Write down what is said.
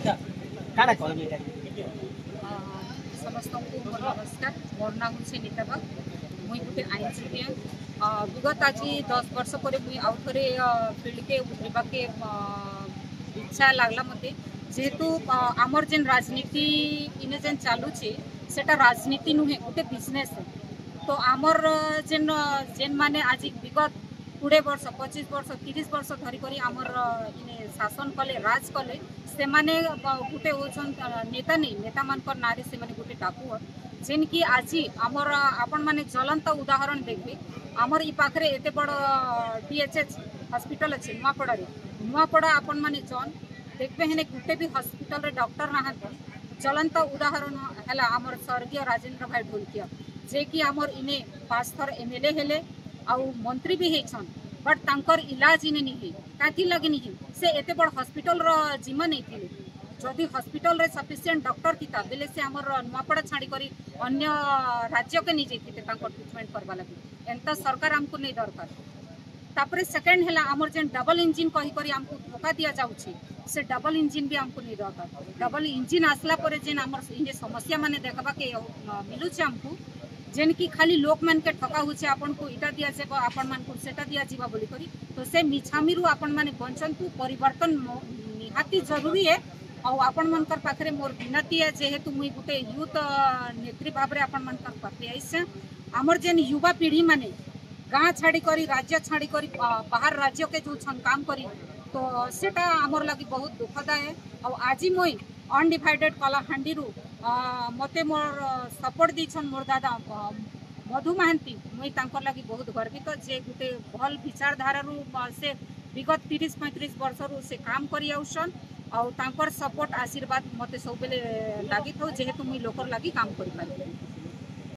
अच्छा काना कहबे समस्त को मोर नमस्कार। मोर नाम हूँ नीता बाग। मुई गोटे आईनजीवी विगत आज 10 वर्ष पर मुई आउ थे फील्ड के उतरवा के इच्छा लगला मते जेहेतु आमर जेन राजनीति इने जेन चलुचे सेटा राजनीति नुहे गोटे बिजनेस है। तो आमर जेन जेन माने आज विगत 20 वर्ष 25 वर्ष 30 वर्ष धरिक आमर इने शासन कले राज कले से माने गोटे होछन नेता नहीं नेता मानकर नारी से माने गोटे डाकू जेन की आज आमर आपण माने ज्वलंत उदाहरण देखबे आमर ई पाखरे एते बड़ डीएचएच हॉस्पिटल अच्छे नुआपड़ा आपण माने जन देखबे हेने गोटे भी हॉस्पिटल रे डॉक्टर नहांती। ज्वलंत उदाहरण है आमर स्वर्गीय राजेंद्र भाई ढोलकिया जे कि आमर इने 5 थर एमएलए हेले आउ मंत्री भी हेछन बट तांकर इलाज इने नहीं काथी लगे नहीं से एते बड़ हॉस्पिटल रो जिम्मा नहीं थिले। जदि हॉस्पिटल रे सफिशिएंट डॉक्टर थिता बेले से आमर नुआपड़ा छाड़ी करी अन्य राज्य के नहीं जाइते तांकर ट्रीटमेंट करबा लगे एंता सरकार हमको नहीं दरकार। तापरे सेकंड है आमर जेन डबल इंजिन कही करी हमको धोखा दिया जाउछि से डबल इंजिन भी हमको नहीं दरकार। डबल इंजिन आसला पर जेन आमर इने समस्या माने देखबा के मिलुछि हमको जेन की खाली लोक मान के ठका होचे आपन को इटा दिया जेबो आपन मान को सेटा दिया जीवा बोली करी तो से मिछामीरु आपन माने बंचंतु परिवर्तन निहाती जरूरी है। और आपण मनकर पाखरे मोर विनती है जेहेतु मुई गोटे यूथ नेत्री भाव में आपण मनकर पाखे आइसे आमर जेन युवा पीढ़ी माने गाँ छाड़ी करी राज्य छाड़ी करी बाहर राज्य के जो छन काम करी तो सेटा आमर लगी बहुत दुखदाय। और आज मुई अनडिवाइडेड कलाहांडी मते मोर सपोर्ट दीछन मोर दादा मधु महांती मुई तांकर लगी बहुत गर्वित जे गोटे भल विचारधारा से विगत 30-35 वर्ष से काम करी आउसन और तांकर सपोर्ट आशीर्वाद मते सब बेले लगी था जेहेतु मुई लोकर लगी काम करि पारि।